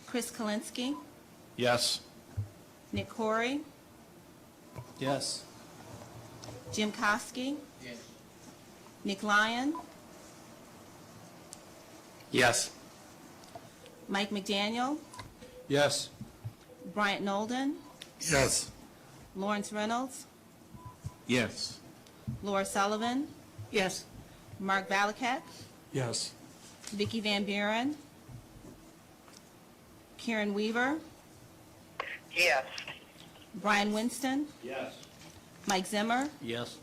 Chris Kalinsky, Yes. Nick Corey, Yes. Jim Kosky, Yes. Nick Lyon, Yes. Mike McDaniel, Yes. Bryant Nolden, Yes. Lawrence Reynolds, Yes. Laura Sullivan, Yes. Mark Valakat, Yes. Vicki Van Buren, Karen Weaver, Yes. Brian Winston, Yes. Mike Zimmer, Yes.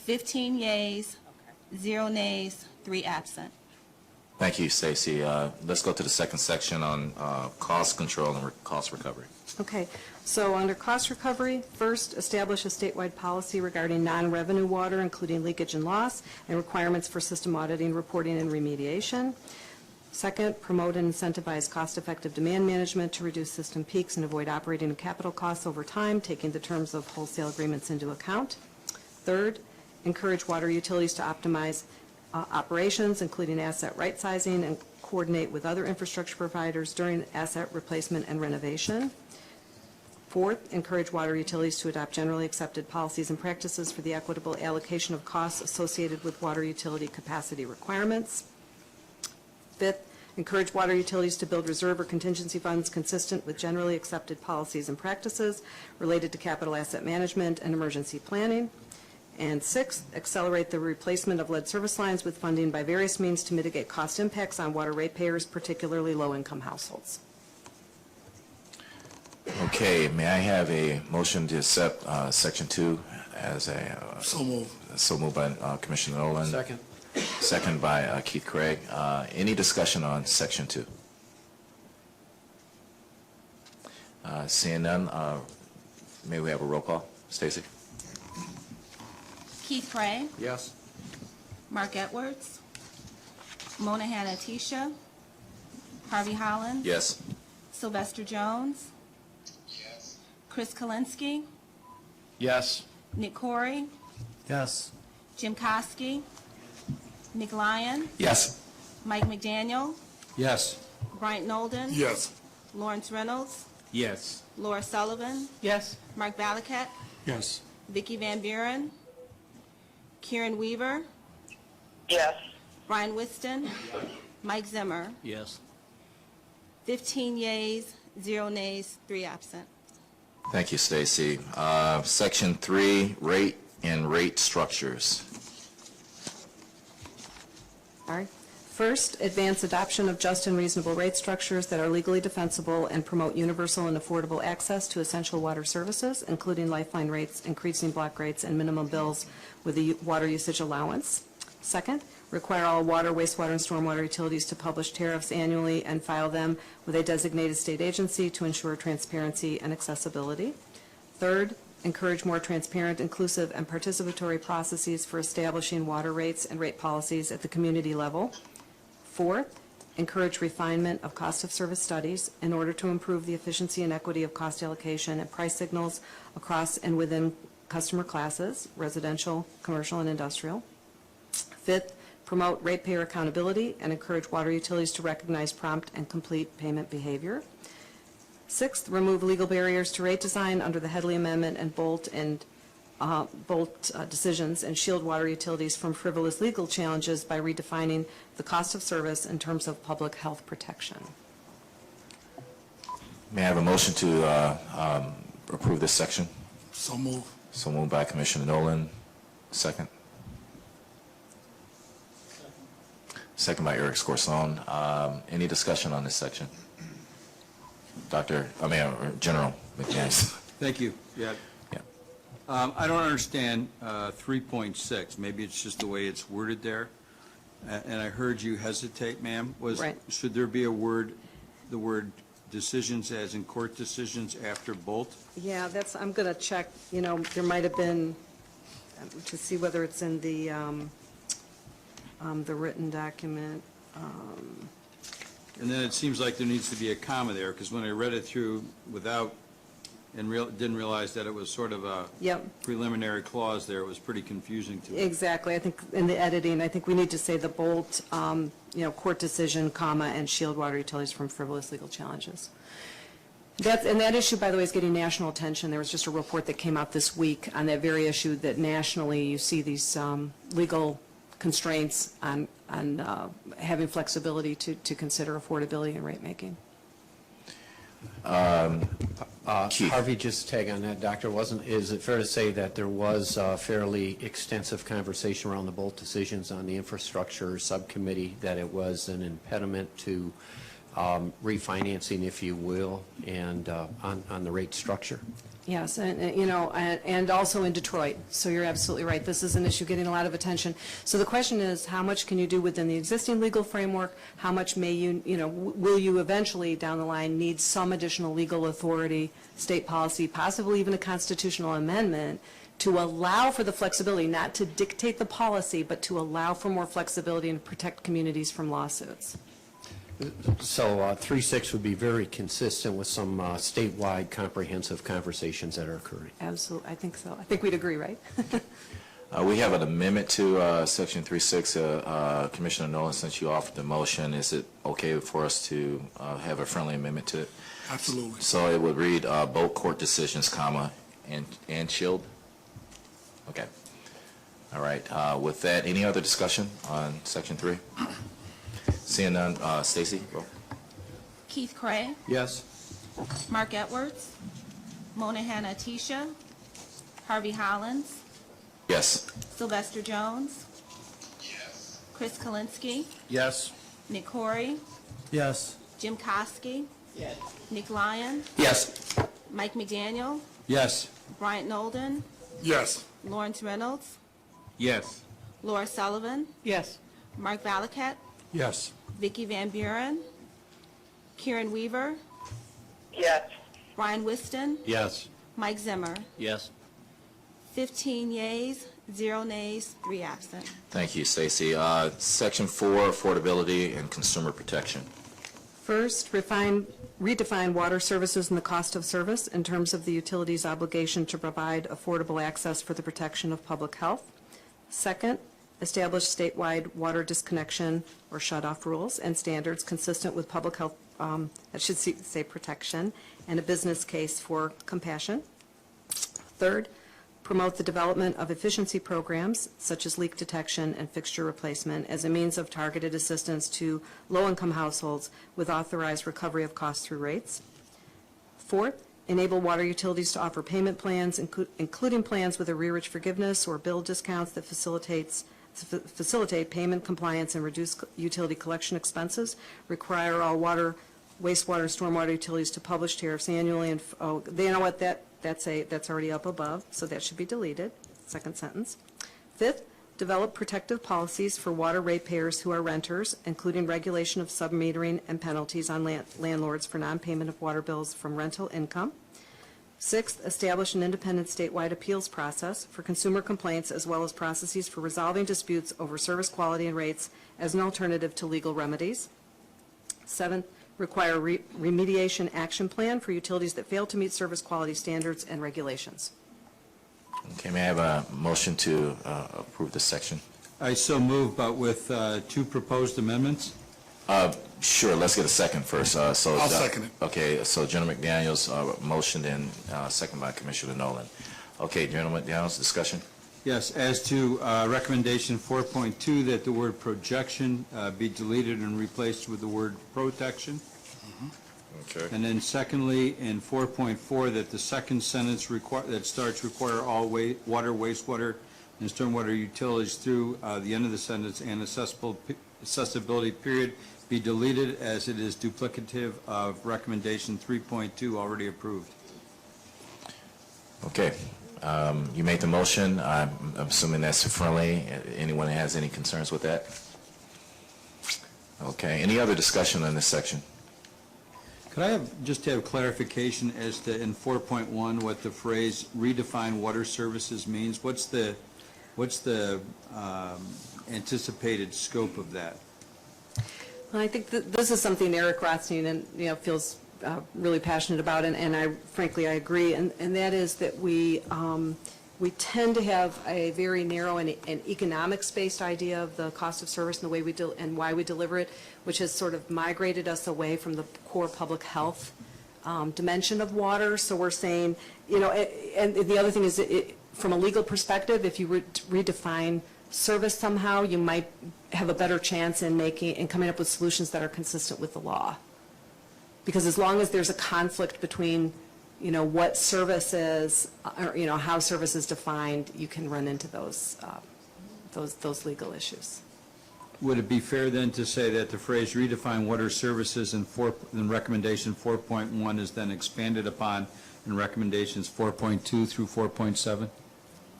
$15 yeas, 0 nays, 3 absent. Thank you, Stacy. Let's go to the second section on cost control and cost recovery. Okay, so under cost recovery, first, establish a statewide policy regarding non-revenue water, including leakage and loss, and requirements for system auditing, reporting, and remediation. Second, promote and incentivize cost-effective demand management to reduce system peaks and avoid operating and capital costs over time, taking the terms of wholesale agreements into account. Third, encourage water utilities to optimize operations, including asset right-sizing, and coordinate with other infrastructure providers during asset replacement and renovation. Fourth, encourage water utilities to adopt generally accepted policies and practices for the equitable allocation of costs associated with water utility capacity requirements. Fifth, encourage water utilities to build reserve or contingency funds consistent with generally accepted policies and practices related to capital asset management and emergency planning. And sixth, accelerate the replacement of lead service lines with funding by various means to mitigate cost impacts on water ratepayers, particularly low-income households. Okay, may I have a motion to accept Section 2 as a... So moved. So moved by Commissioner Nolan. Second. Second by Keith Craig. Any discussion on Section 2? Seeing none, may we have a roll call? Stacy? Keith Craig, Yes. Mark Edwards, Mona Hanna-Attisha, Harvey Holland, Yes. Sylvester Jones, Chris Kalinsky, Yes. Nick Corey, Yes. Jim Kosky, Nick Lyon, Yes. Mike McDaniel, Yes. Bryant Nolden, Yes. Lawrence Reynolds, Yes. Laura Sullivan, Yes. Mark Valakat, Yes. Vicki Van Buren, Karen Weaver, Yes. Brian Winston, Mike Zimmer. Yes. 15 yeas, 0 nays, 3 absent. Thank you, Stacy. Section 3, rate and rate structures. All right. First, advance adoption of just and reasonable rate structures that are legally defensible and promote universal and affordable access to essential water services, including lifeline rates, increasing block rates, and minimum bills with a water usage allowance. Second, require all water, wastewater, and stormwater utilities to publish tariffs annually and file them with a designated state agency to ensure transparency and accessibility. Third, encourage more transparent, inclusive, and participatory processes for establishing water rates and rate policies at the community level. Fourth, encourage refinement of cost of service studies in order to improve the efficiency and equity of cost allocation and price signals across and within customer classes, residential, commercial, and industrial. Fifth, promote ratepayer accountability and encourage water utilities to recognize prompt and complete payment behavior. Sixth, remove legal barriers to rate design under the Headley Amendment and Bolt decisions and shield water utilities from frivolous legal challenges by redefining the cost of service in terms of public health protection. May I have a motion to approve this section? So moved. So moved by Commissioner Nolan. Second. Second by Eric Scorson. Any discussion on this section? General McManus. Thank you. Yeah. Yeah. I don't understand 3.6. Maybe it's just the way it's worded there. And I heard you hesitate, ma'am. Right. Should there be the word decisions as in court decisions after bolt? Yeah, I'm going to check, there might have been, to see whether it's in the written document. And then it seems like there needs to be a comma there, because when I read it through without and didn't realize that it was sort of a Yep. preliminary clause there. It was pretty confusing to me. Exactly. I think in the editing, I think we need to say the bold, court decision, comma, and shield water utilities from frivolous legal challenges. And that issue, by the way, is getting national attention. There was just a report that came out this week on that very issue, that nationally you see these legal constraints on having flexibility to consider affordability and rate making. Keith. Harvey, just tag on that, Doctor, is it fair to say that there was fairly extensive conversation around the Bolt decisions on the infrastructure subcommittee, that it was an impediment to refinancing, if you will, and on the rate structure? Yes, and also in Detroit. So you're absolutely right. This is an issue getting a lot of attention. So the question is, how much can you do within the existing legal framework? How much may you, will you eventually down the line need some additional legal authority, state policy, possibly even a constitutional amendment to allow for the flexibility, not to dictate the policy, but to allow for more flexibility and protect communities from lawsuits? So 3.6 would be very consistent with some statewide comprehensive conversations that are occurring. Absolutely, I think so. I think we'd agree, right? We have an amendment to Section 3.6. Commissioner Nolan, since you offered the motion, is it okay for us to have a friendly amendment to it? Absolutely. So it would read both court decisions, comma, and shield? Okay. All right. With that, any other discussion on Section 3? Seeing none, Stacy? Roll. Keith Cray, Yes? Mark Edwards, Monahan Atisha, Harvey Hollins, Yes. Sylvester Jones, Chris Kalinsky, Yes. Nick Horry, Yes. Jim Kosky, Nick Lyon, Yes. Mike McDaniel, Yes. Bryant Nolden, Yes. Lawrence Reynolds, Yes. Laura Sullivan, Yes. Mark Valakat, Yes. Vicky Van Buren, Kieran Weaver, Yes. Brian Whiston, Yes. Mike Zimmer. Yes. 15 yeas, 0 nays, 3 absent. Thank you, Stacy. Section 4, affordability and consumer protection. First, redefine water services and the cost of service in terms of the utility's obligation to provide affordable access for the protection of public health. Second, establish statewide water disconnection or shut-off rules and standards consistent with public health, that should say protection, and a business case for compassion. Third, promote the development of efficiency programs such as leak detection and fixture replacement as a means of targeted assistance to low-income households with authorized recovery of costs through rates. Fourth, enable water utilities to offer payment plans, including plans with arrearage forgiveness or bill discounts that facilitate payment compliance and reduce utility collection expenses. Require all water, wastewater, and stormwater utilities to publish tariffs annually. And you know what? That's already up above, so that should be deleted. Second sentence. Fifth, develop protective policies for water ratepayers who are renters, including regulation of submetering and penalties on landlords for non-payment of water bills from rental income. Sixth, establish an independent statewide appeals process for consumer complaints as well as processes for resolving disputes over service quality and rates as an alternative to legal remedies. Seventh, require remediation action plan for utilities that fail to meet service quality standards and regulations. Okay, may I have a motion to approve this section? I so move, but with 2 proposed amendments. Sure, let's get a second first. I'll second it. Okay, so General McDaniel's motioned and second by Commissioner Nolan. Okay, General McDaniel's discussion? Yes, as to recommendation 4.2, that the word projection be deleted and replaced with the word protection. Okay. And then secondly, in 4.4, that the second sentence that starts require all water, wastewater, and stormwater utilities through the end of the sentence and accessibility period be deleted as it is duplicative of recommendation 3.2 already approved. Okay, you made the motion. I'm assuming that's friendly. Anyone has any concerns with that? Okay, any other discussion on this section? Could I just have clarification as to, in 4.1, what the phrase redefine water services means? What's the anticipated scope of that? Well, I think this is something Eric Rothstein feels really passionate about, and I frankly, I agree, and that is that we tend to have a very narrow and economics-based idea of the cost of service and the way and why we deliver it, which has sort of migrated us away from the core public health dimension of water. So we're saying, and the other thing is, from a legal perspective, if you redefine service somehow, you might have a better chance in coming up with solutions that are consistent with the law. Because as long as there's a conflict between, what service is, or, how service is defined, you can run into those legal issues. Would it be fair then to say that the phrase redefine water services in recommendation 4.1 is then expanded upon in recommendations 4.2 through 4.7?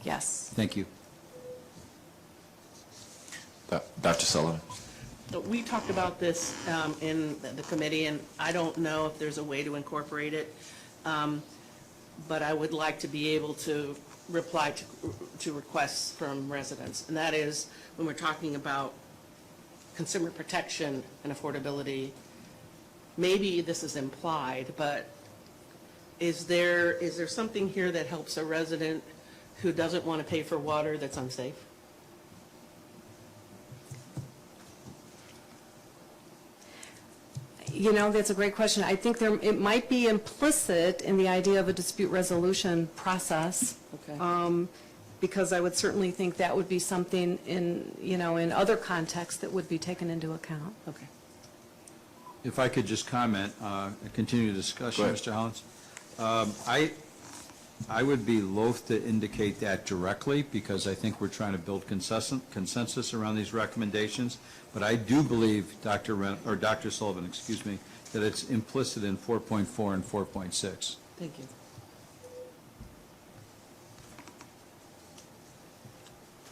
Yes. Thank you. Dr. Sullivan? We talked about this in the committee, and I don't know if there's a way to incorporate it, but I would like to be able to reply to requests from residents. And that is, when we're talking about consumer protection and affordability, maybe this is implied, but is there something here that helps a resident who doesn't want to pay for water that's unsafe? That's a great question. I think it might be implicit in the idea of a dispute resolution process. Okay. Because I would certainly think that would be something in other contexts that would be taken into account. Okay. If I could just comment, continue the discussion, Go ahead. Mr. Hollins. I would be loath to indicate that directly, because I think we're trying to build consensus around these recommendations. But I do believe, Dr. Sullivan, that it's implicit in 4.4 and 4.6. Thank you.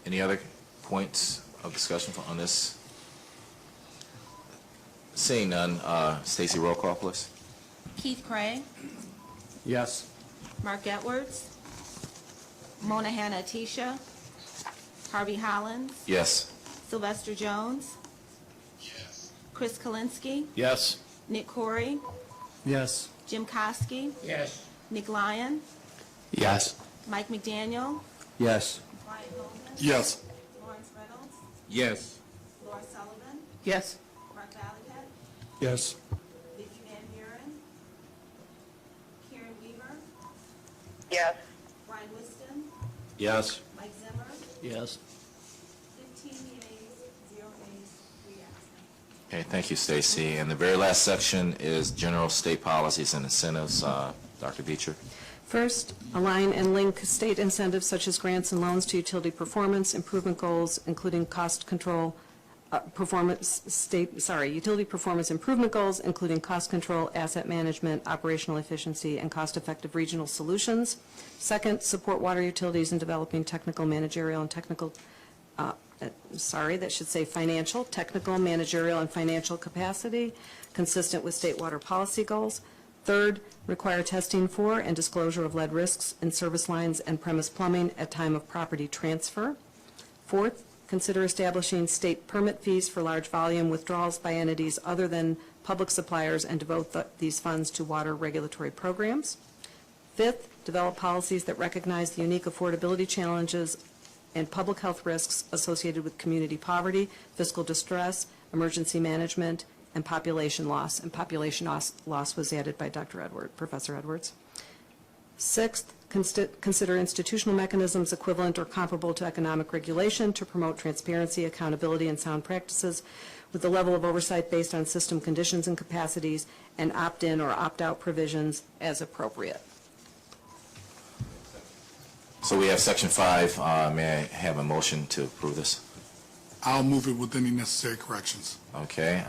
Any other points of discussion on this? Seeing none, Stacy, roll call, please. Keith Cray, Yes. Mark Edwards, Mona Hanna Atisha, Harvey Hollins, Yes. Sylvester Jones, Chris Kalinsky, Yes. Nick Corey, Yes. Jim Kosky, Yes. Nick Lyon, Yes. Mike McDaniel, Yes. Brian Holman, Yes. Lawrence Reynolds, Yes. Laura Sullivan, Yes. Mark Valiquette, Yes. Vicki Van Buren, Karen Weaver, Yes. Brian Whiston, Yes. Mike Zimmer, Yes. 15 yeas, 0 nays, 3 absent. Okay, thank you, Stacy. And the very last section is general state policies and incentives. Dr. Beecher? First, align and link state incentives such as grants and loans to utility performance improvement goals, including cost control, utility performance improvement goals, including cost control, asset management, operational efficiency, and cost-effective regional solutions. Second, support water utilities in developing technical, managerial, and technical, managerial, and financial capacity consistent with state water policy goals. Third, require testing for and disclosure of lead risks in service lines and premise plumbing at time of property transfer. Fourth, consider establishing state permit fees for large volume withdrawals by entities other than public suppliers and devote these funds to water regulatory programs. Fifth, develop policies that recognize the unique affordability challenges and public health risks associated with community poverty, fiscal distress, emergency management, and population loss. And population loss was added by Professor Edwards. Sixth, consider institutional mechanisms equivalent or comparable to economic regulation to promote transparency, accountability, and sound practices with a level of oversight based on system conditions and capacities, and opt-in or opt-out provisions as appropriate. So we have section 5. May I have a motion to approve this? I'll move it with any necessary corrections. Okay.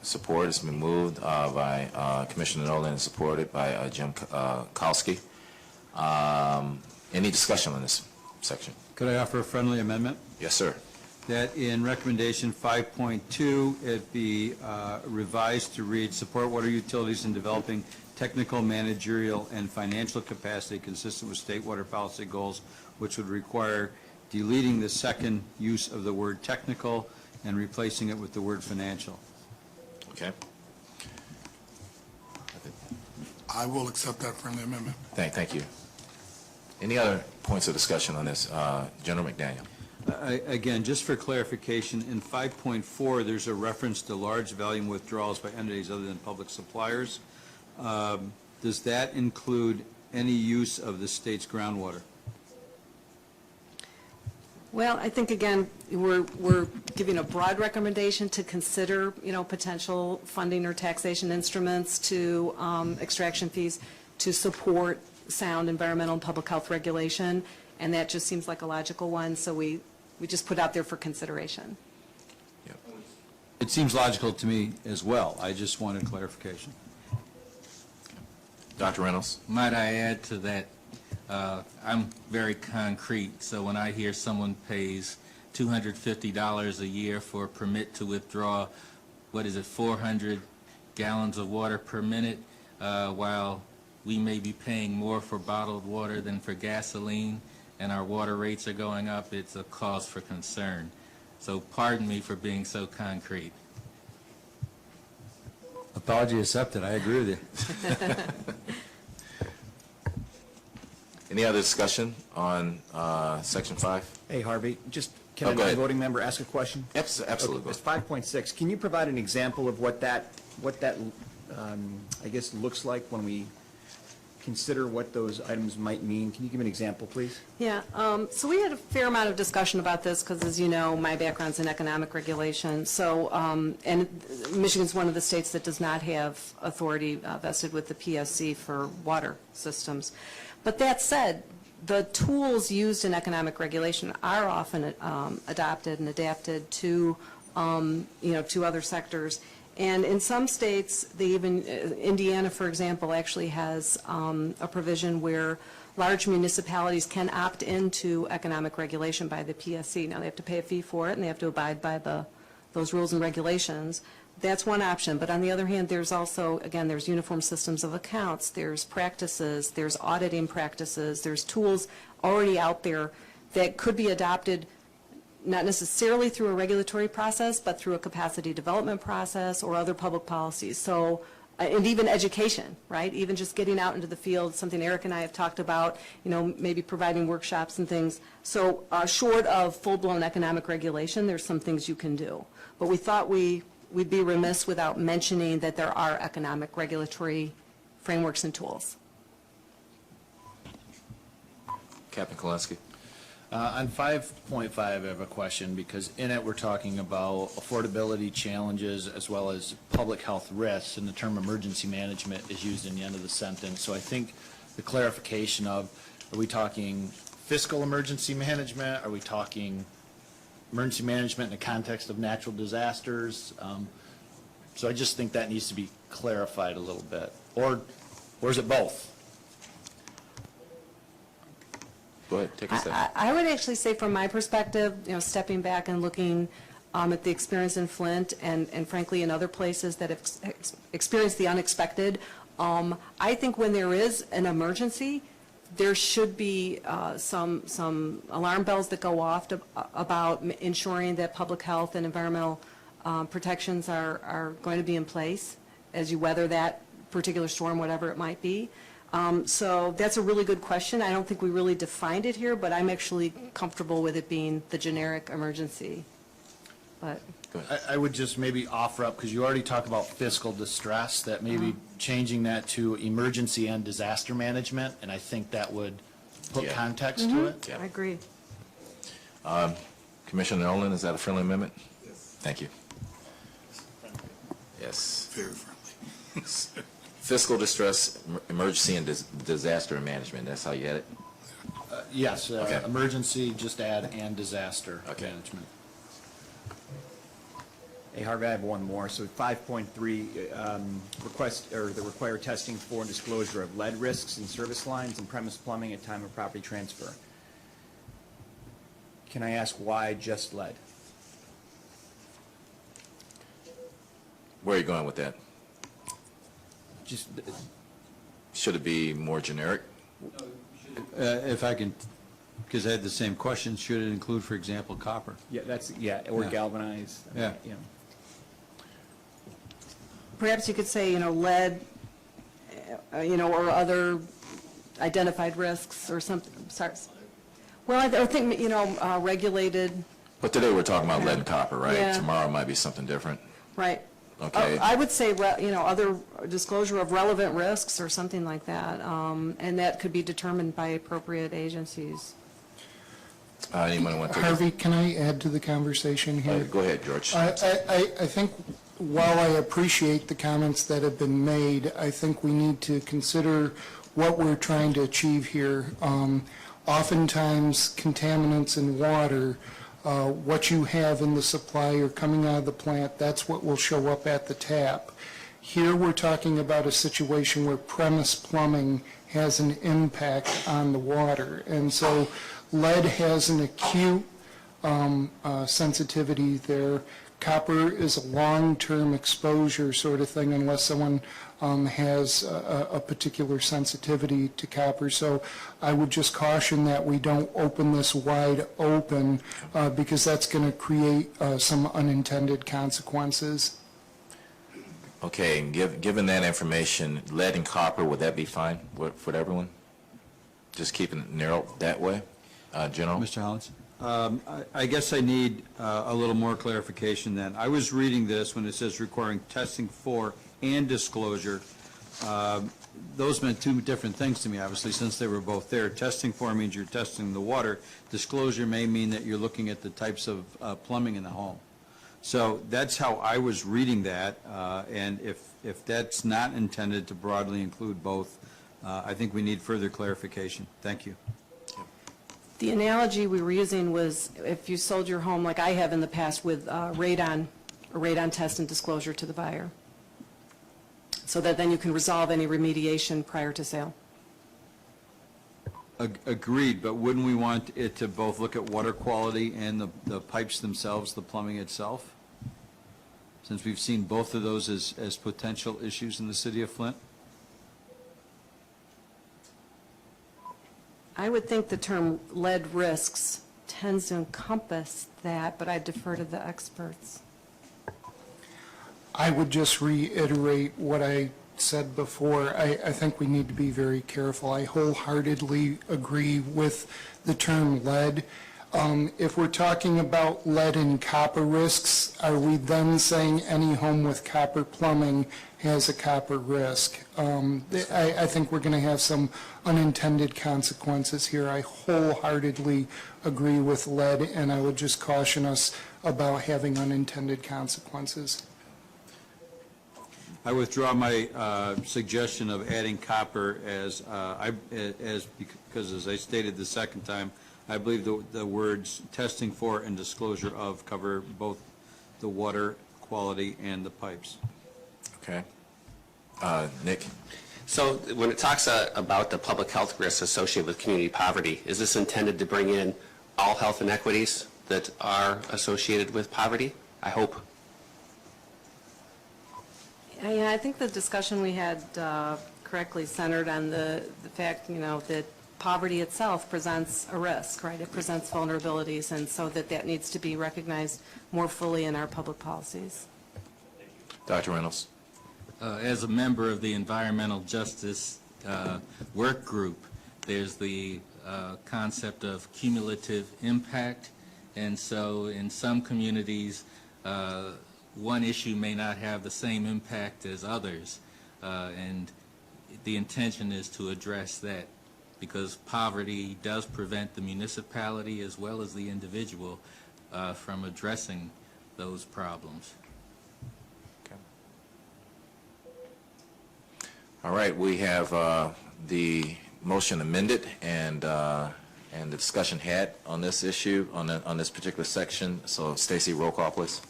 Support has been moved by Commissioner Nolan and supported by Jim Kowski. Any discussion on this section? Could I offer a friendly amendment? Yes, sir. That in recommendation 5.2, it be revised to read, support water utilities in developing technical, managerial, and financial capacity consistent with state water policy goals, which would require deleting the second use of the word technical and replacing it with the word financial. Okay. I will accept that friendly amendment. Thank you. Any other points of discussion on this? General McDaniel. Again, just for clarification, in 5.4, there's a reference to large volume withdrawals by entities other than public suppliers. Does that include any use of the state's groundwater? Well, I think, again, we're giving a broad recommendation to consider, potential funding or taxation instruments to extraction fees to support sound environmental and public health regulation, and that just seems like a logical one, so we just put out there for consideration. It seems logical to me as well. I just wanted clarification. Dr. Reynolds? Might I add to that, I'm very concrete, so when I hear someone pays $250 a year for a permit to withdraw, 400 gallons of water per minute, while we may be paying more for bottled water than for gasoline, and our water rates are going up, it's a cause for concern. So pardon me for being so concrete. Apology accepted. I agree with you. Any other discussion on Section 5? Hey, Harvey, just, Oh, can go a ahead. voting member ask a question? Absolutely. It's 5.6. Can you provide an example of what that, I guess, looks like when we consider what those items might mean? Can you give an example, please? Yeah, so we had a fair amount of discussion about this because, as you know, my background's in economic regulation. So, and Michigan's one of the states that does not have authority vested with the PSC for water systems. But that said, the tools used in economic regulation are often adopted and adapted to, to other sectors. And in some states, they even, Indiana, for example, actually has a provision where large municipalities can opt into economic regulation by the PSC. Now, they have to pay a fee for it, and they have to abide by those rules and regulations. That's one option. But on the other hand, there's also, again, there's uniform systems of accounts, there's practices, there's auditing practices, there's tools already out there that could be adopted not necessarily through a regulatory process, but through a capacity development process or other public policies. So, and even education, right? Even just getting out into the field, something Eric and I have talked about, maybe providing workshops and things. So short of full-blown economic regulation, there's some things you can do. But we thought we'd be remiss without mentioning that there are economic regulatory frameworks and tools. Captain Kolensky. On 5.5, I have a question, because in it we're talking about affordability challenges as well as public health risks, and the term emergency management is used in the end of the sentence. So I think the clarification of, are we talking fiscal emergency management? Are we talking emergency management in the context of natural disasters? So I just think that needs to be clarified a little bit. Or is it both? Go ahead, take a step. I would actually say, from my perspective, stepping back and looking at the experience in Flint and frankly in other places that have experienced the unexpected, I think when there is an emergency, there should be some alarm bells that go off about ensuring that public health and environmental protections are going to be in place as you weather that particular storm, whatever it might be. So that's a really good question. I don't think we really defined it here, but I'm actually comfortable with it being the generic emergency. But I would just maybe offer up, because you already talked about fiscal distress, that maybe changing that to emergency and disaster management, and I think that would put context to it. Yeah. I agree. Commissioner Nolan, is that a friendly amendment? Yes. Thank you. Yes. Very friendly. Fiscal distress, emergency, and disaster management. That's how you had it? Yes, Okay. emergency, just add and disaster Okay. management. Hey, Harvey, I have one more. So 5.3, request, or the required testing for and disclosure of lead risks in service lines and premise plumbing at time of property transfer. Can I ask why just lead? Where are you going with that? Just, Should it be more generic? If I can, because I had the same question, should it include, for example, copper? or Yeah. galvanized. Yeah. Perhaps you could say, lead or other identified risks or something, sorry. Well, I think, regulated, But today we're talking about lead and copper, right? Yeah. Tomorrow might be something different. right. Okay. I would say, other disclosure of relevant risks or something like that, and that could be determined by appropriate agencies. Anyone want to? Harvey, can I add to the conversation here? Go ahead, George. I think while I appreciate the comments that have been made, I think we need to consider what we're trying to achieve here. Oftentimes, contaminants in water, what you have in the supply or coming out of the plant, that's what will show up at the tap. Here, we're talking about a situation where premise plumbing has an impact on the water. And so lead has an acute sensitivity there. Copper is a long-term exposure sort of thing unless someone has a particular sensitivity to copper. So I would just caution that we don't open this wide open because that's going to create some unintended consequences. Okay, and given that information, lead and copper, would that be fine for everyone? Just keeping it narrow that way? General? Mr. Hollins? I guess I need a little more clarification then. I was reading this when it says requiring testing for and disclosure. Those meant two different things to me, obviously, since they were both there. Testing for means you're testing the water. Disclosure may mean that you're looking at the types of plumbing in the home. So that's how I was reading that, and if that's not intended to broadly include both, I think we need further clarification. Thank you. The analogy we were using was if you sold your home, like I have in the past, with radon test and disclosure to the buyer, so that then you can resolve any remediation prior to sale. Agreed, but wouldn't we want it to both look at water quality and the pipes themselves, the plumbing itself? Since we've seen both of those as potential issues in the city of Flint? I would think the term lead risks tends to encompass that, but I defer to the experts. I would just reiterate what I said before. I think we need to be very careful. I wholeheartedly agree with the term lead. If we're talking about lead and copper risks, are we then saying any home with copper plumbing has a copper risk? I think we're going to have some unintended consequences here. I wholeheartedly agree with lead, and I would just caution us about having unintended consequences. I withdraw my suggestion of adding copper because as I stated the second time, I believe the words testing for and disclosure of cover both the water quality and the pipes. Okay. Nick? So when it talks about the public health risks associated with community poverty, is this intended to bring in all health inequities that are associated with poverty? I hope. I think the discussion we had correctly centered on the fact, that poverty itself presents a risk, right? It presents vulnerabilities, and so that needs to be recognized more fully in our public policies. Dr. Reynolds? As a member of the Environmental Justice Work Group, there's the concept of cumulative impact, and so in some communities, one issue may not have the same impact as others, and the intention is to address that, because poverty does prevent the municipality as well as the individual from addressing those problems. Okay. All right, we have the motion amended and the discussion had on this issue, on this particular section. So Stacy, roll call, please.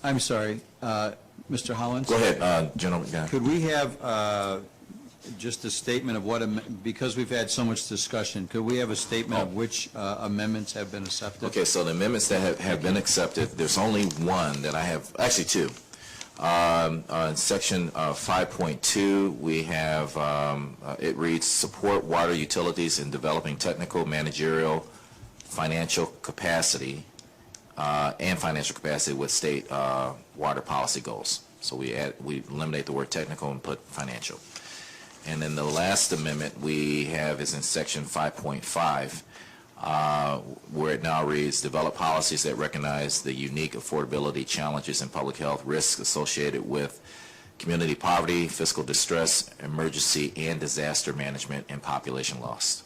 I'm sorry, Mr. Hollins? Go ahead, General. Yeah. Could we have just a statement of what, because we've had so much discussion, could we have a statement of which amendments have been accepted? Okay, so the amendments that have been accepted, there's only one that I have, actually two. On section 5.2, we have, it reads, support water utilities in developing technical, managerial, financial capacity, and financial capacity with state water policy goals. So we eliminate the word technical and put financial. And then the last amendment we have is in section 5.5, where it now reads, develop policies that recognize the unique affordability challenges and public health risks associated with community poverty, fiscal distress, emergency and disaster management, and population loss.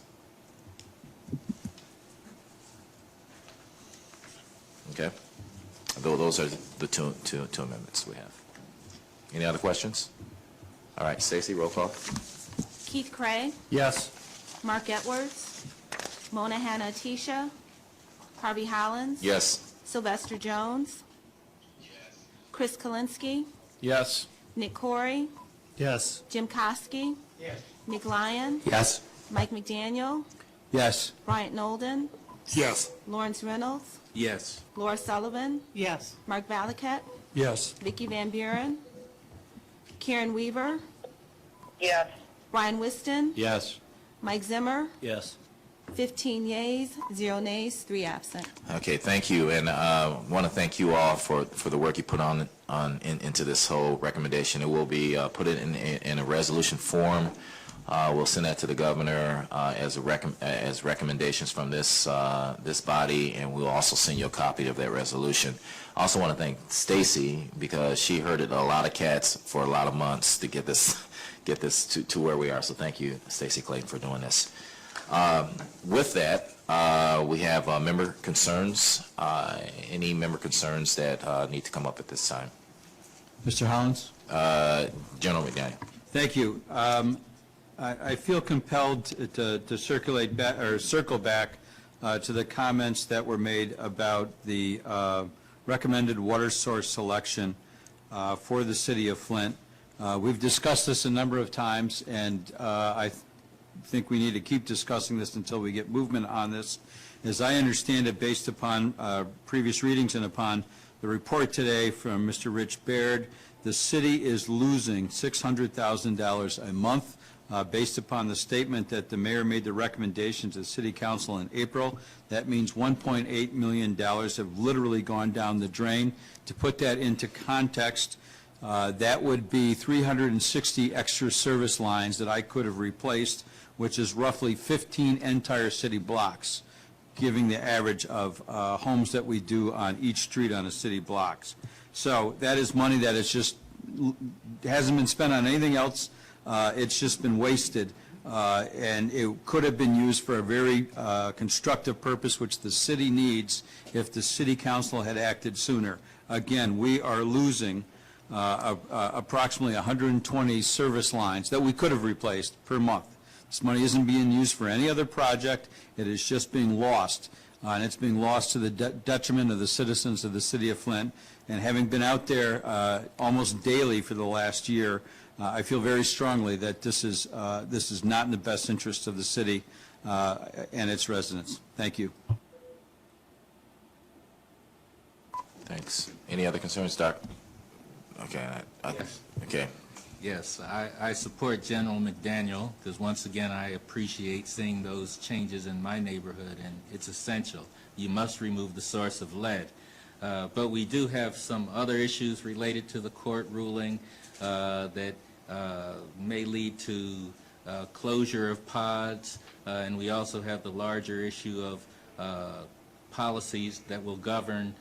Okay? Those are the two amendments we have. Any other questions? All right, Stacy, roll call. Keith Craig, Yes. Mark Edwards, Mona Hanna-Attisha, Harvey Hollins, Yes. Sylvester Jones, Chris Kalinsky, Yes. Nick Corey, Yes. Jim Kosky, Nick Lyon, Yes. Mike McDaniel, Yes. Bryant Nolden, Yes. Lawrence Reynolds, Yes. Laura Sullivan, Yes. Mark Valiquette, Yes. Vicky Van Buren, Karen Weaver, Yes. Brian Whiston, Yes. Mike Zimmer, Yes. 15 yeas, 0 nays, 3 absent. Okay, thank you, and want to thank you all for the work you put into this whole recommendation. It will be put in a resolution form. We'll send that to the governor as recommendations from this body, and we'll also send you a copy of that resolution. I also want to thank Stacy because she herded a lot of cats for a lot of months to get this to where we are. So thank you, Stacy Clayton, for doing this. With that, we have member concerns. Any member concerns that need to come up at this time? Mr. Hollins? General McDaniel. Thank you. I feel compelled to circulate back, or circle back to the comments that were made about the recommended water source selection for the city of Flint. We've discussed this a number of times, and I think we need to keep discussing this until we get movement on this. As I understand it, based upon previous readings and upon the report today from Mr. Rich Baird, the city is losing $600,000 a month based upon the statement that the mayor made the recommendation to the city council in April. That means $1.8 million have literally gone down the drain. To put that into context, that would be 360 extra service lines that I could have replaced, which is roughly 15 entire city blocks, giving the average of homes that we do on each street on a city blocks. So that is money that is just hasn't been spent on anything else. It's just been wasted, and it could have been used for a very constructive purpose, which the city needs if the city council had acted sooner. Again, we are losing approximately 120 service lines that we could have replaced per month. This money isn't being used for any other project. It is just being lost, and it's being lost to the detriment of the citizens of the city of Flint. And having been out there almost daily for the last year, I feel very strongly that this is not in the best interest of the city and its residents. Thank you. Thanks. Any other concerns, Doc? Okay. Okay. Yes, I support General McDaniel because once again I appreciate seeing those changes in my neighborhood, and it's essential. You must remove the source of lead. But we do have some other issues related to the court ruling that may lead to closure of pods, and we also have the larger issue of policies that will govern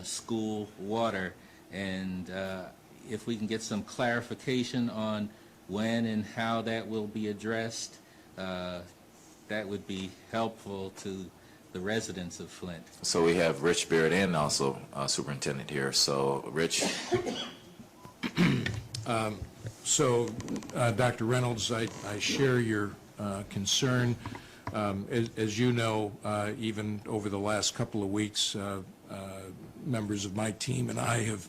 school water. And if we can get some clarification on when and how that will be addressed, that would be helpful to the residents of Flint. So we have Rich Baird and also Superintendent here. So, Rich? So, Dr. Reynolds, I share your concern. As you know, even over the last couple of weeks, members of my team and I have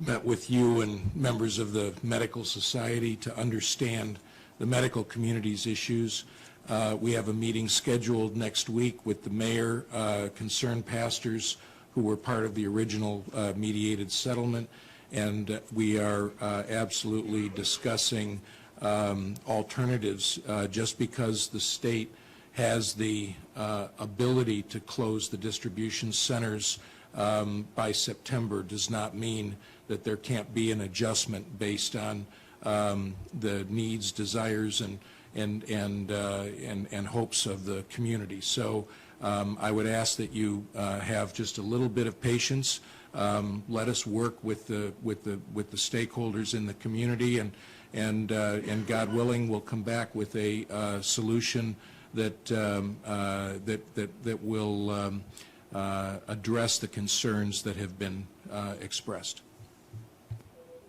met with you and members of the medical society to understand the medical community's issues. We have a meeting scheduled next week with the mayor, concerned pastors who were part of the original mediated settlement, and we are absolutely discussing alternatives. Just because the state has the ability to close the distribution centers by September does not mean that there can't be an adjustment based on the needs, desires, and hopes of the community. So I would ask that you have just a little bit of patience. Let us work with the stakeholders in the community, and God willing, we'll come back with a solution that will address the concerns that have been expressed.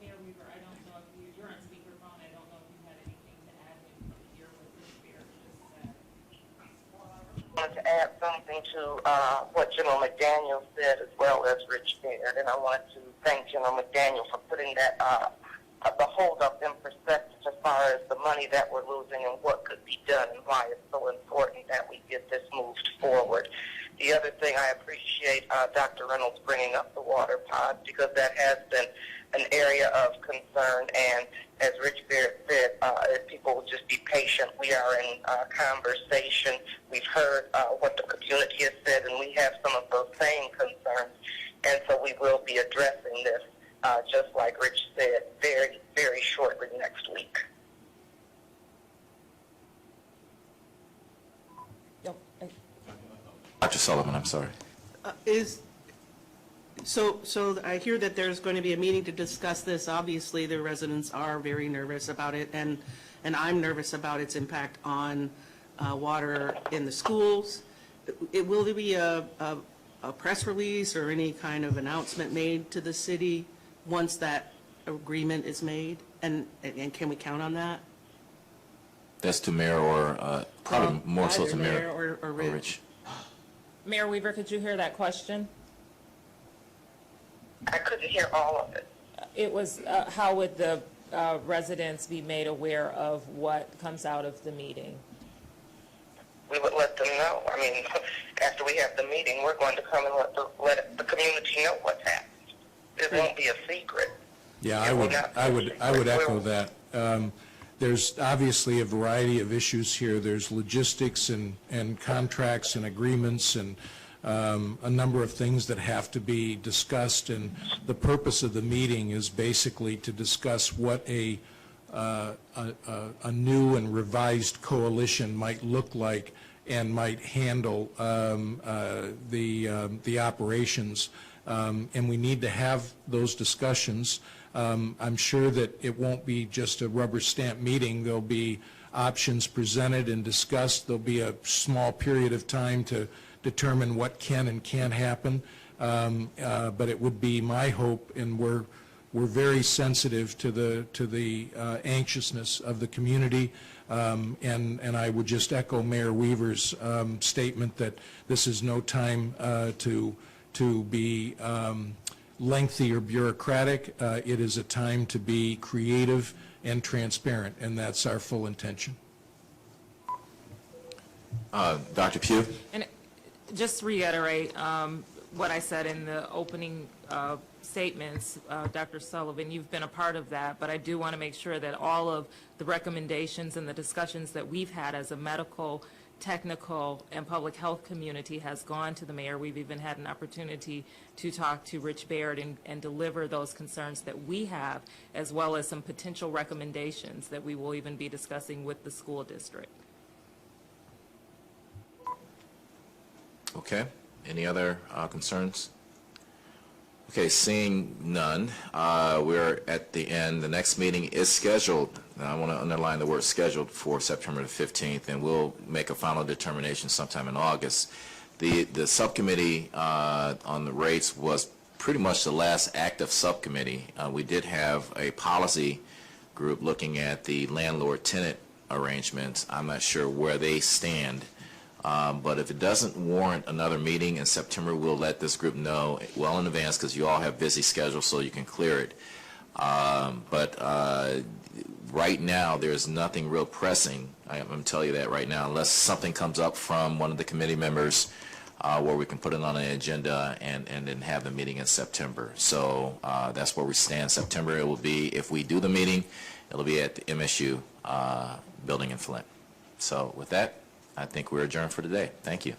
Mayor Weaver, I don't know if you're on speakerphone. I don't know if you had anything to add maybe from here with Rich Beard just said. I wanted to add something to what General McDaniel said, as well as Rich Beard, and I wanted to thank General McDaniel for putting that the holdup in perspective as far as the money that we're losing and what could be done and why it's so important that we get this moved forward. The other thing, I appreciate Dr. Reynolds bringing up the water pod, because that has been an area of concern, and as Rich Beard said, if people will just be patient, we are in conversation. We've heard what the community has said, and we have some of those same concerns, and so we will be addressing this, just like Rich said, very, very shortly next week. Dr. Sullivan, I'm sorry. So I hear that there's going to be a meeting to discuss this. Obviously, the residents are very nervous about it, and I'm nervous about its impact on water in the schools. Will there be a press release or any kind of announcement made to the city once that agreement is made? And can we count on that? That's to Mayor or probably more so to Mayor or Rich. Mayor Weaver, could you hear that question? I couldn't hear all of it. It was, how would the residents be made aware of what comes out of the meeting? We would let them know. I mean, after we have the meeting, we're going to come and let the community know what's happened. It won't be a secret. Yeah, I would echo that. There's obviously a variety of issues here. There's logistics and contracts and agreements and a number of things that have to be discussed, and the purpose of the meeting is basically to discuss what a new and revised coalition might look like and might handle the operations. And we need to have those discussions. I'm sure that it won't be just a rubber stamp meeting. There'll be options presented and discussed. There'll be a small period of time to determine what can and can't happen. But it would be my hope, and we're very sensitive to the anxiousness of the community. And I would just echo Mayor Weaver's statement that this is no time to be lengthy or bureaucratic. It is a time to be creative and transparent, and that's our full intention. Dr. Pugh? And just to reiterate what I said in the opening statements, Dr. Sullivan, you've been a part of that, but I do want to make sure that all of the recommendations and the discussions that we've had as a medical, technical, and public health community has gone to the mayor. We've even had an opportunity to talk to Rich Baird and deliver those concerns that we have, as well as some potential recommendations that we will even be discussing with the school district. Okay. Any other concerns? Okay, seeing none, we're at the end. The next meeting is scheduled, and I want to underline the word scheduled, for September the 15th, and we'll make a final determination sometime in August. The subcommittee on the rates was pretty much the last active subcommittee. We did have a policy group looking at the landlord-tenant arrangements. I'm not sure where they stand. But if it doesn't warrant another meeting in September, we'll let this group know well in advance, because you all have busy schedules, so you can clear it. But right now, there's nothing real pressing. I'm going to tell you that right now, unless something comes up from one of the committee members where we can put it on an agenda and then have the meeting in September. So that's where we stand. September, it will be, if we do the meeting, it'll be at the MSU building in Flint. So with that, I think we're adjourned for today. Thank you.